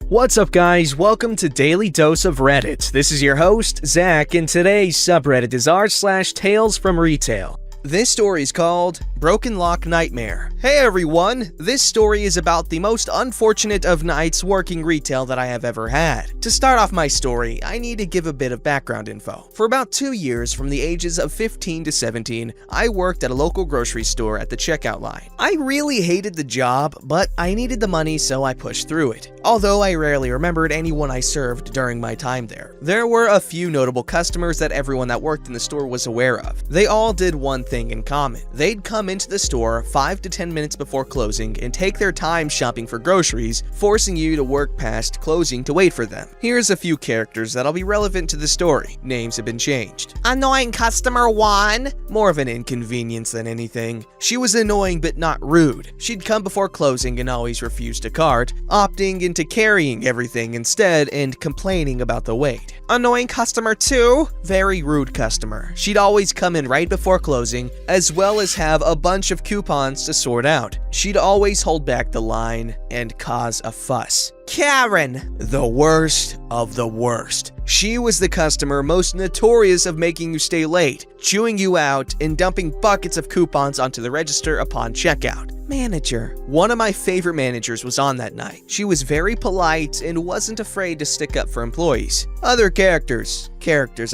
What's up, guys? Welcome to Daily Dose of Reddit. This is your host, Zach, and today's subreddit is r/TalesFromRetail. This story is called Broken Lock Nightmare. Hey everyone! This story is about the most unfortunate of nights working retail that I have ever had. To start off my story, I need to give a bit of background info. For about 2 years, from the ages of 15 to 17, I worked at a local grocery store at the checkout line. I really hated the job, but I needed the money, so I pushed through it. Although I rarely remembered anyone I served during my time there. There were a few notable customers that everyone that worked in the store was aware of. They all did one thing in common. They'd come into the store 5 to 10 minutes before closing and take their time shopping for groceries, forcing you to work past closing to wait for them. Here's a few characters that'll be relevant to the story. Names have been changed. Annoying customer 1. More of an inconvenience than anything. She was annoying but not rude. She'd come before closing and always refused to cart, opting into carrying everything instead and complaining about the wait. Annoying customer 2. Very rude customer. She'd always come in right before closing, as well as have a bunch of coupons to sort out. She'd always hold back the line and cause a fuss. Karen, the worst of the worst. She was the customer most notorious of making you stay late, chewing you out, and dumping buckets of coupons onto the register upon checkout. Manager. One of my favorite managers was on that night. She was very polite and wasn't afraid to stick up for employees. Other characters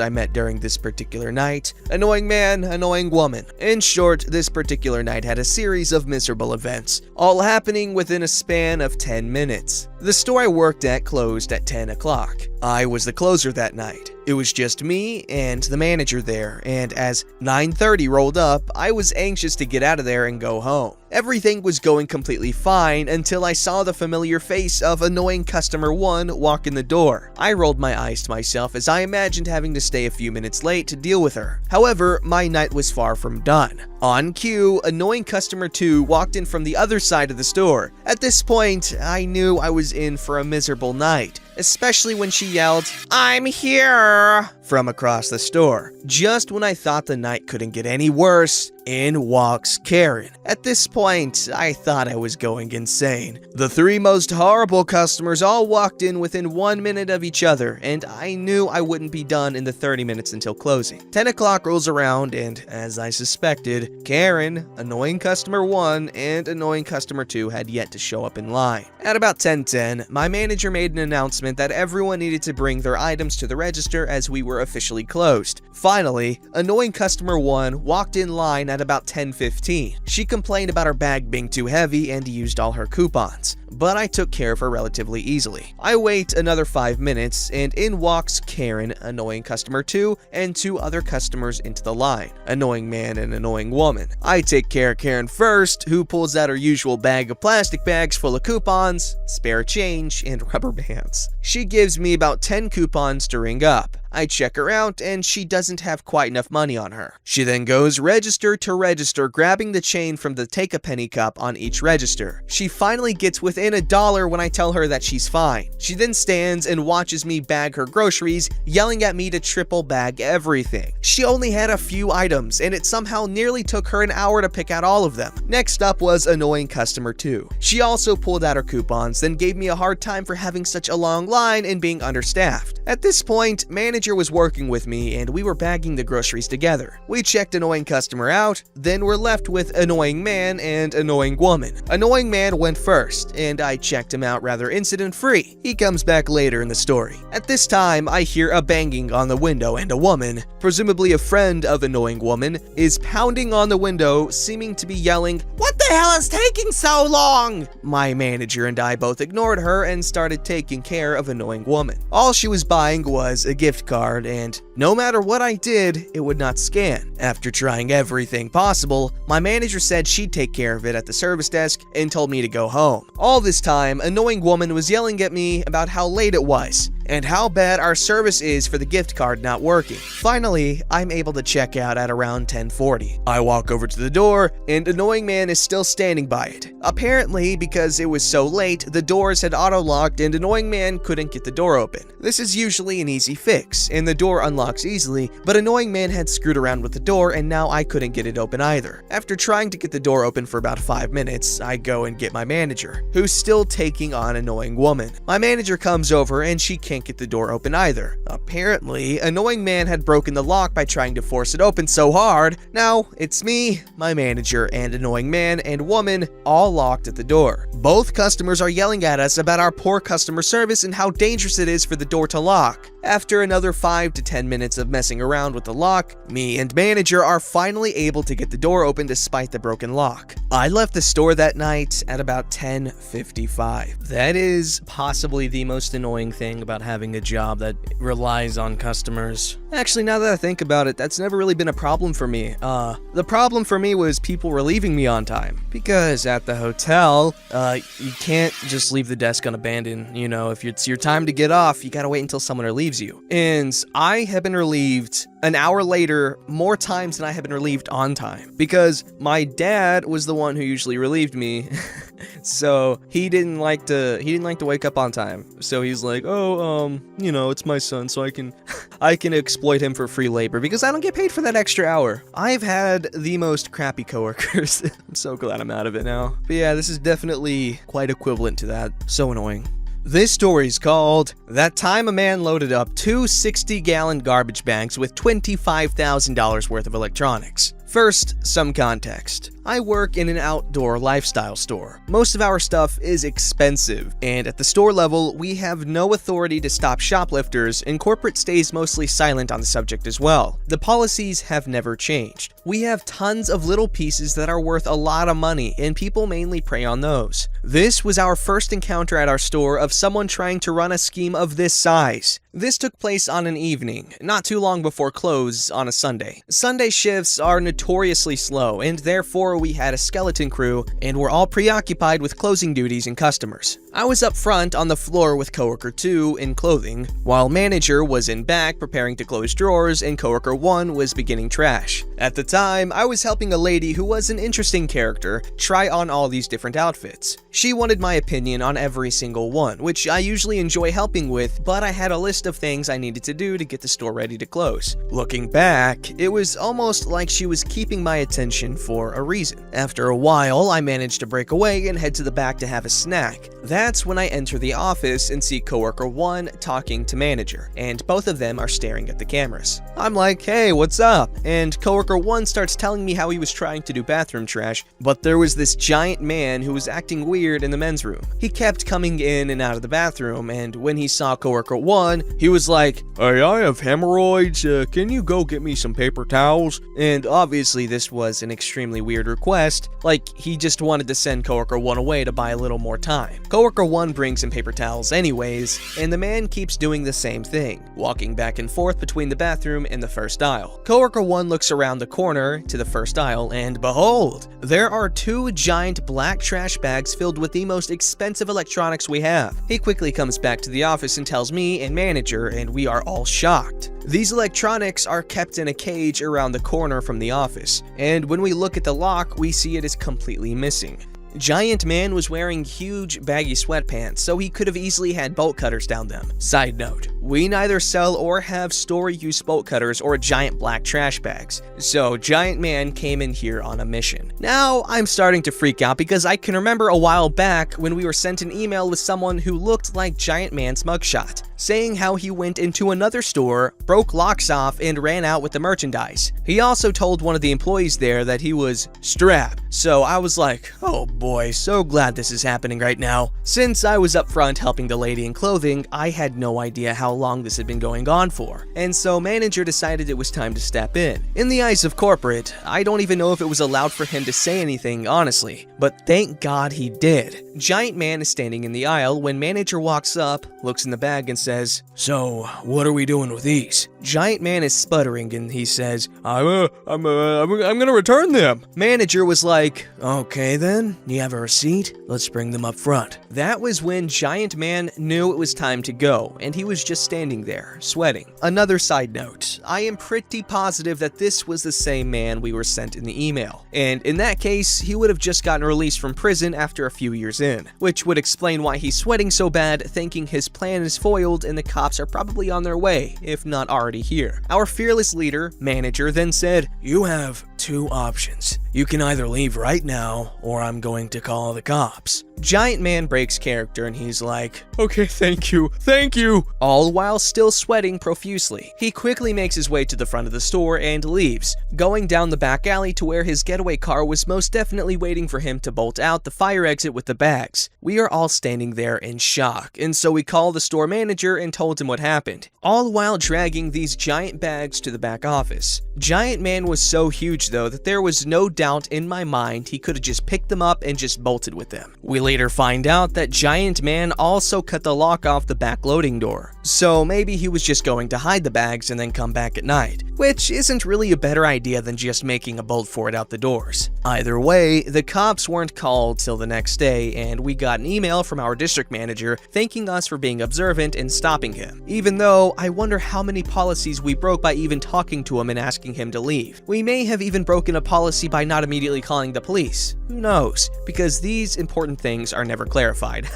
I met during this particular night. Annoying man, annoying woman. In short, this particular night had a series of miserable events, all happening within a span of 10 minutes. The store I worked at closed at 10 o'clock. I was the closer that night. It was just me and the manager there, and as 9:30 rolled up, I was anxious to get out of there and go home. Everything was going completely fine until I saw the familiar face of annoying customer 1 walk in the door. I rolled my eyes to myself as I imagined having to stay a few minutes late to deal with her. However, my night was far from done. On cue, annoying customer 2 walked in from the other side of the store. At this point, I knew I was in for a miserable night, especially when she yelled, "I'm here!" from across the store. Just when I thought the night couldn't get any worse, in walks Karen. At this point, I thought I was going insane. The 3 most horrible customers all walked in within 1 minute of each other, and I knew I wouldn't be done in the 30 minutes until closing. 10 o'clock rolls around, and as I suspected, Karen, annoying customer 1, and annoying customer 2 had yet to show up in line. At about 10:10, my manager made an announcement that everyone needed to bring their items to the register as we were officially closed. Finally, annoying customer 1 walked in line at about 10:15. She complained about her bag being too heavy and used all her coupons, but I took care of her relatively easily. I wait another 5 minutes, and in walks Karen, annoying customer 2, and 2 other customers into the line, annoying man and annoying woman. I take care of Karen first, who pulls out her usual bag of plastic bags full of coupons, spare change, and rubber bands. She gives me about 10 coupons to ring up. I check her out, and she doesn't have quite enough money on her. She then goes register to register, grabbing the chain from the take-a-penny cup on each register. She finally gets within $1 when I tell her that she's fine. She then stands and watches me bag her groceries, yelling at me to triple bag everything. She only had a few items, and it somehow nearly took her an hour to pick out all of them. Next up was annoying customer 2. She also pulled out her coupons, then gave me a hard time for having such a long line and being understaffed. At this point, manager was working with me and we were bagging the groceries together. We checked annoying customer out, then we're left with annoying man and annoying woman. Annoying man went first, and I checked him out rather incident-free. He comes back later in the story. At this time, I hear a banging on the window and a woman, presumably a friend of annoying woman, is pounding on the window, seeming to be yelling, "What the hell is taking so long?" My manager and I both ignored her and started taking care of annoying woman. All she was buying was a gift card, and no matter what I did, it would not scan. After trying everything possible, my manager said she'd take care of it at the service desk and told me to go home. All this time, annoying woman was yelling at me about how late it was. and how bad our service is for the gift card not working. Finally, I'm able to check out at around 10:40. I walk over to the door, and Annoying Man is still standing by it. Apparently, because it was so late, the doors had auto-locked and Annoying Man couldn't get the door open. This is usually an easy fix, and the door unlocks easily, but Annoying Man had screwed around with the door and now I couldn't get it open either. After trying to get the door open for about 5 minutes, I go and get my manager, who's still taking on Annoying Woman. My manager comes over and she can't get the door open either. Apparently, Annoying Man had broken the lock by trying to force it open so hard. Now, it's me, my manager, and Annoying Man and Woman all locked at the door. Both customers are yelling at us about our poor customer service and how dangerous it is for the door to lock. After another 5 to 10 minutes of messing around with the lock, me and manager are finally able to get the door open despite the broken lock. I left the store that night at about 10:55. That is possibly the most annoying thing about having a job that relies on customers. Actually, now that I think about it, that's never really been a problem for me. The problem for me was people relieving me on time. Because at the hotel, you can't just leave the desk unabandoned. You know, if it's your time to get off, you gotta wait until someone relieves you. And I have been relieved an hour later more times than I have been relieved on time. Because my dad was the one who usually relieved me. So he didn't like to wake up on time. So he's like, oh, you know, it's my son, so I can exploit him for free labor because I don't get paid for that extra hour. I've had the most crappy coworkers. I'm so glad I'm out of it now. But yeah, this is definitely quite equivalent to that. So annoying. This story's called That Time a Man Loaded Up 2 60-gallon garbage bags with $25,000 worth of electronics. First, some context. I work in an outdoor lifestyle store. Most of our stuff is expensive, and at the store level, we have no authority to stop shoplifters, and corporate stays mostly silent on the subject as well. The policies have never changed. We have tons of little pieces that are worth a lot of money, and people mainly prey on those. This was our first encounter at our store of someone trying to run a scheme of this size. This took place on an evening, not too long before close on a Sunday. Sunday shifts are notoriously slow, and therefore we had a skeleton crew and were all preoccupied with closing duties and customers. I was up front on the floor with coworker 2 in clothing, while manager was in back preparing to close drawers and coworker 1 was beginning trash. At the time, I was helping a lady who was an interesting character try on all these different outfits. She wanted my opinion on every single one, which I usually enjoy helping with, but I had a list of things I needed to do to get the store ready to close. Looking back, it was almost like she was keeping my attention for a reason. After a while, I managed to break away and head to the back to have a snack. That's when I enter the office and see coworker 1 talking to manager, and both of them are staring at the cameras. I'm like, hey, what's up? And coworker 1 starts telling me how he was trying to do bathroom trash, but there was this giant man who was acting weird in the men's room. He kept coming in and out of the bathroom, and when he saw coworker 1, he was like, hey, I have hemorrhoids, can you go get me some paper towels? And obviously this was an extremely weird request, like he just wanted to send coworker 1 away to buy a little more time. Coworker 1 brings him paper towels anyways, and the man keeps doing the same thing, walking back and forth between the bathroom and the first aisle. Coworker 1 looks around the corner to the first aisle, and behold, there are 2 giant black trash bags filled with the most expensive electronics we have. He quickly comes back to the office and tells me and manager, and we are all shocked. These electronics are kept in a cage around the corner from the office, and when we look at the lock, we see it is completely missing. Giant Man was wearing huge baggy sweatpants, so he could have easily had bolt cutters down them. Side note, we neither sell or have store-use bolt cutters or giant black trash bags, so Giant Man came in here on a mission. Now, I'm starting to freak out because I can remember a while back when we were sent an email with someone who looked like Giant Man's mugshot, saying how he went into another store, broke locks off, and ran out with the merchandise. He also told one of the employees there that he was strapped, so I was like, oh boy, so glad this is happening right now. Since I was up front helping the lady in clothing, I had no idea how long this had been going on for, and so manager decided it was time to step in. In the eyes of corporate, I don't even know if it was allowed for him to say anything, honestly, but thank God he did. Giant Man is standing in the aisle when manager walks up, looks in the bag, and says, so, what are we doing with these? Giant Man is sputtering and he says, I'm gonna return them. Manager was like, okay then, you have a receipt? Let's bring them up front. That was when Giant Man knew it was time to go, and he was just standing there, sweating. Another side note, I am pretty positive that this was the same man we were sent in the email, and in that case, he would have just gotten released from prison after a few years in, which would explain why he's sweating so bad, thinking his plan is foiled and the cops are probably on their way, if not already here. Our fearless leader, Manager, then said, you have two options. You can either leave right now, or I'm going to call the cops. Giant Man breaks character and he's like, okay, thank you, all while still sweating profusely. He quickly makes his way to the front of the store and leaves, going down the back alley to where his getaway car was most definitely waiting for him to bolt out the fire exit with the bags. We are all standing there in shock, and so we called the store manager and told him what happened, all while dragging these giant bags to the back office. Giant Man was so huge though that there was no doubt in my mind he could have just picked them up and just bolted with them. We later find out that Giant Man also cut the lock off the back loading door, so maybe he was just going to hide the bags and then come back at night, which isn't really a better idea than just making a bolt for it out the doors. Either way, the cops weren't called till the next day, and we got an email from our district manager thanking us for being observant and stopping him, even though I wonder how many policies we broke by even talking to him and asking him to leave. We may have even broken a policy by not immediately calling the police. Who knows? Because these important things are never clarified.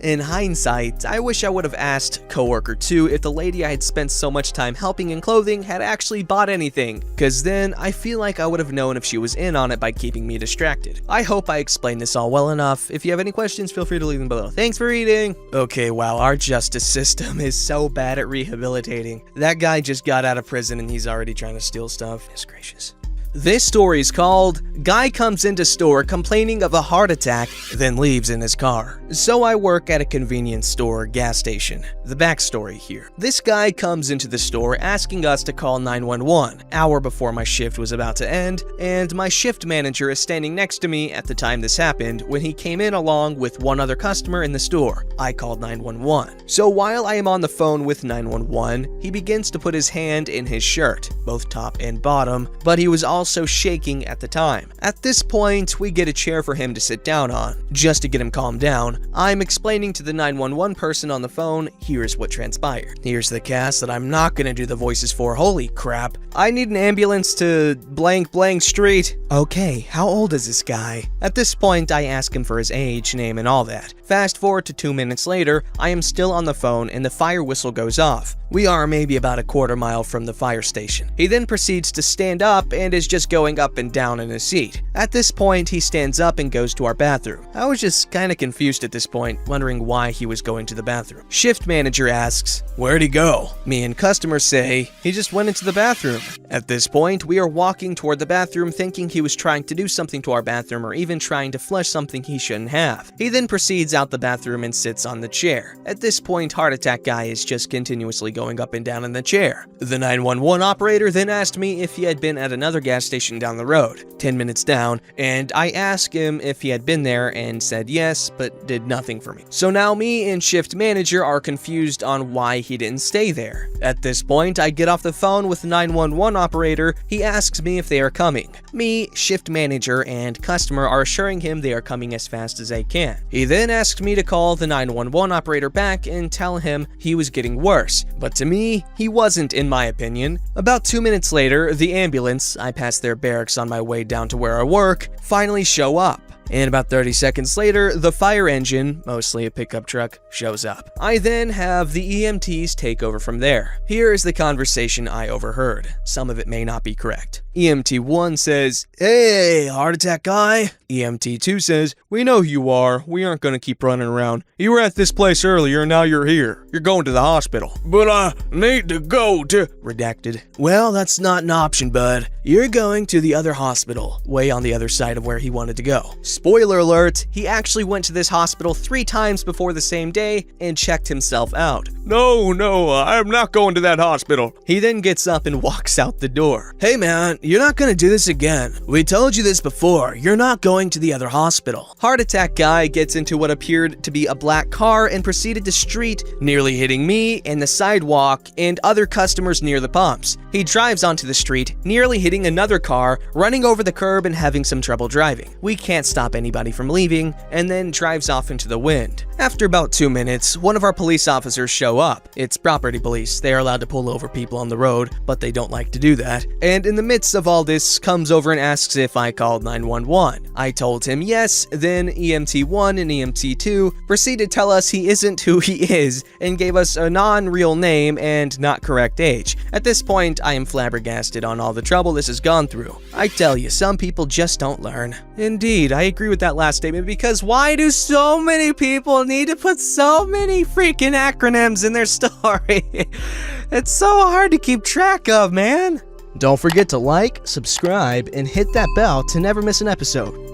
In hindsight, I wish I would have asked coworker 2 if the lady I had spent so much time helping in clothing had actually bought anything, cause then I feel like I would have known if she was in on it by keeping me distracted. I hope I explained this all well enough. If you have any questions, feel free to leave them below. Thanks for reading! Okay, wow, our justice system is so bad at rehabilitating. That guy just got out of prison and he's already trying to steal stuff. Goodness gracious. This story is called Guy Comes Into Store Complaining of a Heart Attack, Then Leaves in His Car. So I work at a convenience store gas station. The backstory here. This guy comes into the store asking us to call 911, hour before my shift was about to end, and my shift manager is standing next to me at the time this happened when he came in along with one other customer in the store. I called 911. So while I am on the phone with 911, he begins to put his hand in his shirt, both top and bottom, but he was also shaking at the time. At this point, we get a chair for him to sit down on. Just to get him calmed down, I'm explaining to the 911 person on the phone, here's what transpired. Here's the cast that I'm not gonna do the voices for, holy crap. I need an ambulance to blank blank street. Okay, how old is this guy? At this point, I ask him for his age, name, and all that. Fast forward to 2 minutes later, I am still on the phone and the fire whistle goes off. We are maybe about a quarter mile from the fire station. He then proceeds to stand up and is just going up and down in his seat. At this point, he stands up and goes to our bathroom. I was just kinda confused at this point, wondering why he was going to the bathroom. Shift manager asks, where'd he go? Me and customers say, he just went into the bathroom. At this point, we are walking toward the bathroom thinking he was trying to do something to our bathroom or even trying to flush something he shouldn't have. He then proceeds out the bathroom and sits on the chair. At this point, heart attack guy is just continuously going up and down in the chair. The 911 operator then asked me if he had been at another gas station down the road, 10 minutes down, and I asked him if he had been there and said yes, but did nothing for me. So now me and shift manager are confused on why he didn't stay there. At this point, I get off the phone with the 911 operator. He asks me if they are coming. Me, shift manager, and customer are assuring him they are coming as fast as they can. He then asked me to call the 911 operator back and tell him he was getting worse, but to me, he wasn't in my opinion. About 2 minutes later, the ambulance, I passed their barracks on my way down to where I work, finally show up. And about 30 seconds later, the fire engine, mostly a pickup truck, shows up. I then have the EMTs take over from there. Here is the conversation I overheard. Some of it may not be correct. EMT 1 says, "Hey, heart attack guy." EMT 2 says, "We know who you are. We aren't gonna keep running around. You were at this place earlier, now you're here. You're going to the hospital." "But I need to go to..." Redacted. "Well, that's not an option, bud. You're going to the other hospital, way on the other side of where he wanted to go. Spoiler alert, he actually went to this hospital 3 times before the same day and checked himself out. No, I'm not going to that hospital. He then gets up and walks out the door. Hey man, you're not gonna do this again. We told you this before, you're not going to the other hospital. Heart attack guy gets into what appeared to be a black car and proceeded to street, nearly hitting me and the sidewalk and other customers near the pumps. He drives onto the street, nearly hitting another car, running over the curb and having some trouble driving. We can't stop anybody from leaving, and then drives off into the wind. After about 2 minutes, one of our police officers show up. It's property police. They are allowed to pull over people on the road, but they don't like to do that. And in the midst of all this, comes over and asks if I called 911. I told him yes, then EMT 1 and EMT 2 proceeded to tell us he isn't who he is, and gave us a non-real name and not correct age. At this point, I am flabbergasted on all the trouble this has gone through. I tell you, some people just don't learn. Indeed, I agree with that last statement, because why do so many people need to put so many freaking acronyms in their story? It's so hard to keep track of, man. Don't forget to like, subscribe, and hit that bell to never miss an episode.